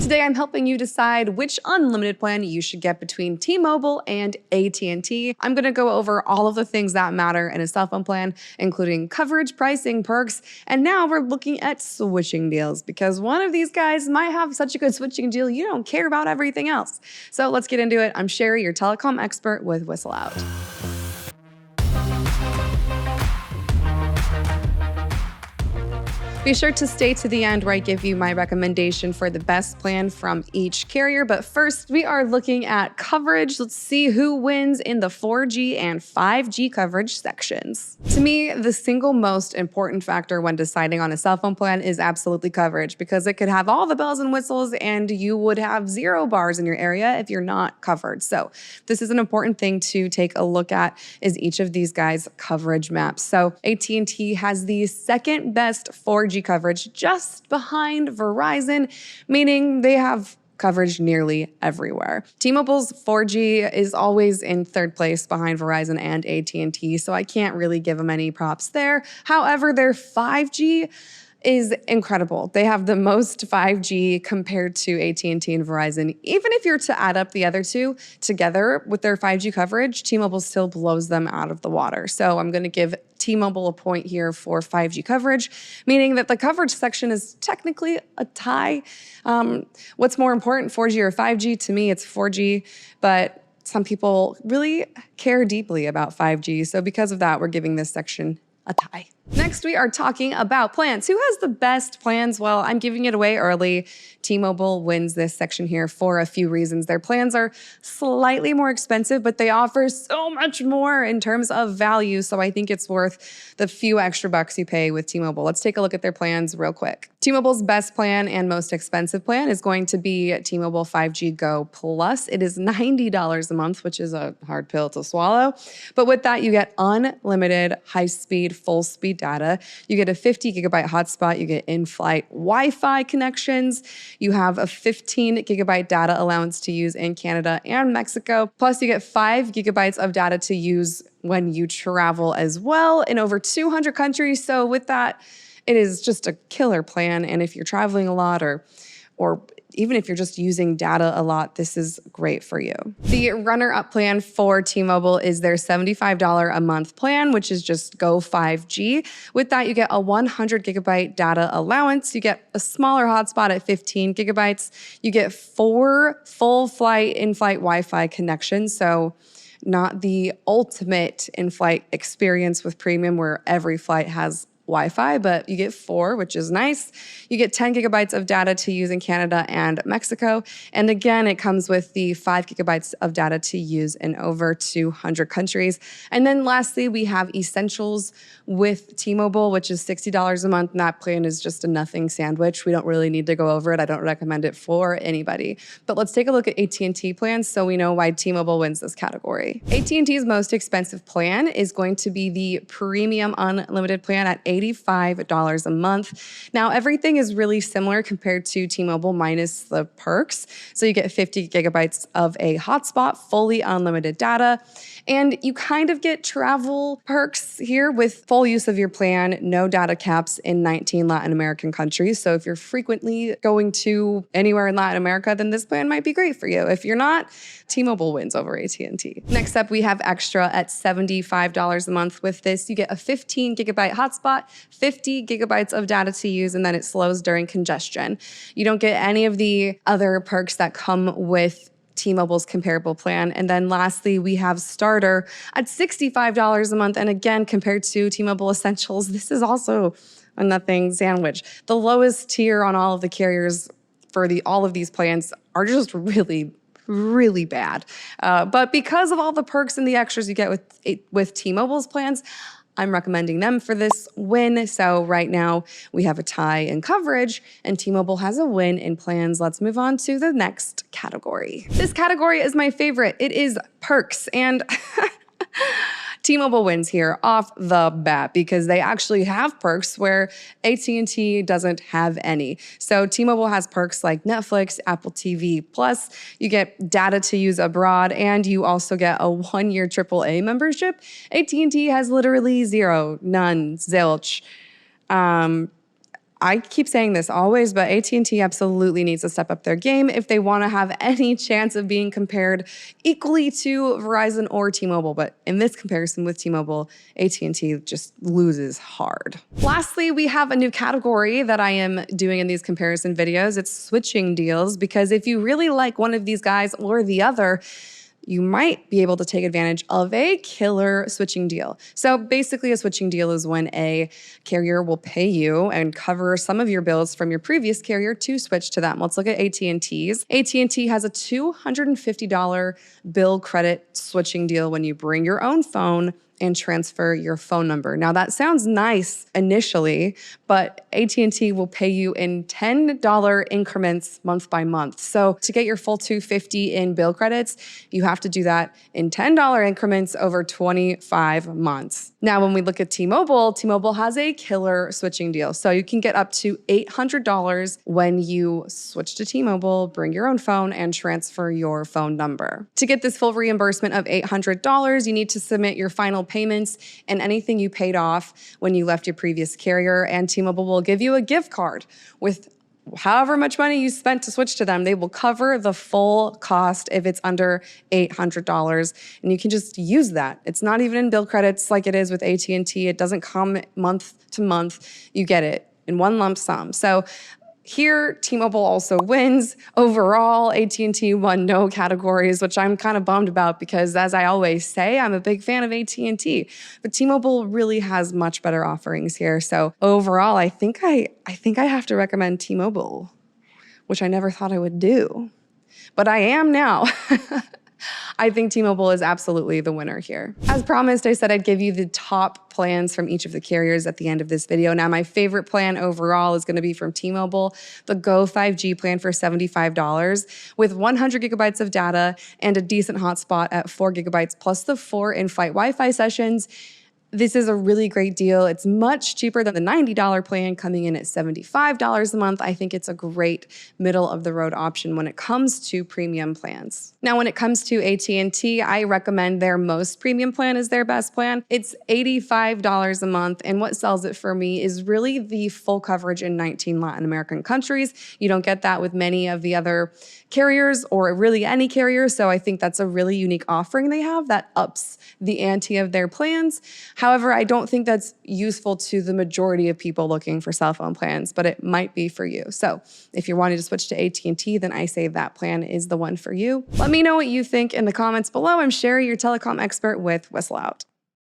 Today, I'm helping you decide which unlimited plan you should get between T-Mobile and AT&T. I'm gonna go over all of the things that matter in a cell phone plan, including coverage, pricing, perks, and now we're looking at switching deals because one of these guys might have such a good switching deal you don't care about everything else. So let's get into it. I'm Sherry, your telecom expert with WhistleOut. Be sure to stay to the end where I give you my recommendation for the best plan from each carrier. But first, we are looking at coverage. Let's see who wins in the 4G and 5G coverage sections. To me, the single most important factor when deciding on a cell phone plan is absolutely coverage, because it could have all the bells and whistles and you would have 0 bars in your area if you're not covered. So this is an important thing to take a look at, is each of these guys' coverage maps. So AT&T has the second best 4G coverage just behind Verizon, meaning they have coverage nearly everywhere. T-Mobile's 4G is always in third place behind Verizon and AT&T, so I can't really give them any props there. However, their 5G is incredible. They have the most 5G compared to AT&T and Verizon. Even if you're to add up the other two together with their 5G coverage, T-Mobile still blows them out of the water. So I'm going to give T-Mobile a point here for 5G coverage, meaning that the coverage section is technically a tie. What's more important, 4G or 5G? To me, it's 4G, but some people really care deeply about 5G. So because of that, we're giving this section a tie. Next, we are talking about plans. Who has the best plans? Well, I'm giving it away early. T-Mobile wins this section here for a few reasons. Their plans are slightly more expensive, but they offer so much more in terms of value. So I think it's worth the few extra bucks you pay with T-Mobile. Let's take a look at their plans real quick. T-Mobile's best plan and most expensive plan is going to be T-Mobile 5G Go Plus. It is $90 a month, which is a hard pill to swallow. But with that, you get unlimited, high-speed, full-speed data. You get a 50 gigabyte hotspot. You get in-flight Wi-Fi connections. You have a 15 gigabyte data allowance to use in Canada and Mexico. Plus, you get 5 gigabytes of data to use when you travel as well in over 200 countries. So with that, it is just a killer plan. And if you're traveling a lot or even if you're just using data a lot, this is great for you. The runner-up plan for T-Mobile is their $75 a month plan, which is just Go 5G. With that, you get a 100 gigabyte data allowance. You get a smaller hotspot at 15 gigabytes. You get 4 full flight in-flight Wi-Fi connections. So not the ultimate in-flight experience with premium where every flight has Wi-Fi, but you get 4, which is nice. You get 10 gigabytes of data to use in Canada and Mexico. And again, it comes with the 5 gigabytes of data to use in over 200 countries. And then lastly, we have Essentials with T-Mobile, which is $60 a month. And that plan is just a nothing sandwich. We don't really need to go over it. I don't recommend it for anybody. But let's take a look at AT&T plans so we know why T-Mobile wins this category. AT&T's most expensive plan is going to be the premium unlimited plan at $85 a month. Now, everything is really similar compared to T-Mobile minus the perks. So you get 50 gigabytes of a hotspot, fully unlimited data, and you kind of get travel perks here with full use of your plan, no data caps in 19 Latin American countries. So if you're frequently going to anywhere in Latin America, then this plan might be great for you. If you're not, T-Mobile wins over AT&T. Next up, we have Extra at $75 a month. With this, you get a 15 gigabyte hotspot, 50 gigabytes of data to use, and then it slows during congestion. You don't get any of the other perks that come with T-Mobile's comparable plan. And then lastly, we have Starter at $65 a month. And again, compared to T-Mobile Essentials, this is also a nothing sandwich. The lowest tier on all of the carriers for all of these plans are just really bad. But because of all the perks and the extras you get with T-Mobile's plans, I'm recommending them for this win. So right now we have a tie in coverage and T-Mobile has a win in plans. Let's move on to the next category. This category is my favorite. It is perks, and T-Mobile wins here off the bat because they actually have perks where AT&T doesn't have any. So T-Mobile has perks like Netflix, Apple TV Plus. You get data to use abroad, and you also get a 1-year AAA membership. AT&T has literally zero, none, zilch. I keep saying this always, but AT&T absolutely needs to step up their game if they want to have any chance of being compared equally to Verizon or T-Mobile. But in this comparison with T-Mobile, AT&T just loses hard. Lastly, we have a new category that I am doing in these comparison videos. It's switching deals, because if you really like one of these guys or the other, you might be able to take advantage of a killer switching deal. So basically, a switching deal is when a carrier will pay you and cover some of your bills from your previous carrier to switch to them. Let's look at AT&T's. AT&T has a $250 bill credit switching deal when you bring your own phone and transfer your phone number. Now that sounds nice initially, but AT&T will pay you in $10 increments month by month. So to get your full $250 in bill credits, you have to do that in $10 increments over 25 months. Now, when we look at T-Mobile, T-Mobile has a killer switching deal. So you can get up to $800 when you switch to T-Mobile, bring your own phone, and transfer your phone number. To get this full reimbursement of $800, you need to submit your final payments and anything you paid off when you left your previous carrier, and T-Mobile will give you a gift card with however much money you spent to switch to them. They will cover the full cost if it's under $800, and you can just use that. It's not even in bill credits like it is with AT&T. It doesn't come month to month. You get it in one lump sum. So here, T-Mobile also wins. Overall, AT&T won no categories, which I'm kind of bummed about because, as I always say, I'm a big fan of AT&T. But T-Mobile really has much better offerings here. So overall, I think I have to recommend T-Mobile, which I never thought I would do. But I am now. I think T-Mobile is absolutely the winner here. As promised, I said I'd give you the top plans from each of the carriers at the end of this video. Now, my favorite plan overall is going to be from T-Mobile, the Go 5G plan for $75 with 100 gigabytes of data and a decent hotspot at 4 gigabytes plus the 4 in-flight Wi-Fi sessions. This is a really great deal. It's much cheaper than the $90 plan, coming in at $75 a month. I think it's a great middle-of-the-road option when it comes to premium plans. Now, when it comes to AT&T, I recommend their most premium plan is their best plan. It's $85 a month, and what sells it for me is really the full coverage in 19 Latin American countries. You don't get that with many of the other carriers or really any carrier, so I think that's a really unique offering they have that ups the ante of their plans. However, I don't think that's useful to the majority of people looking for cell phone plans, but it might be for you. So if you're wanting to switch to AT&T, then I say that plan is the one for you. Let me know what you think in the comments below. I'm Sherry, your telecom expert with WhistleOut.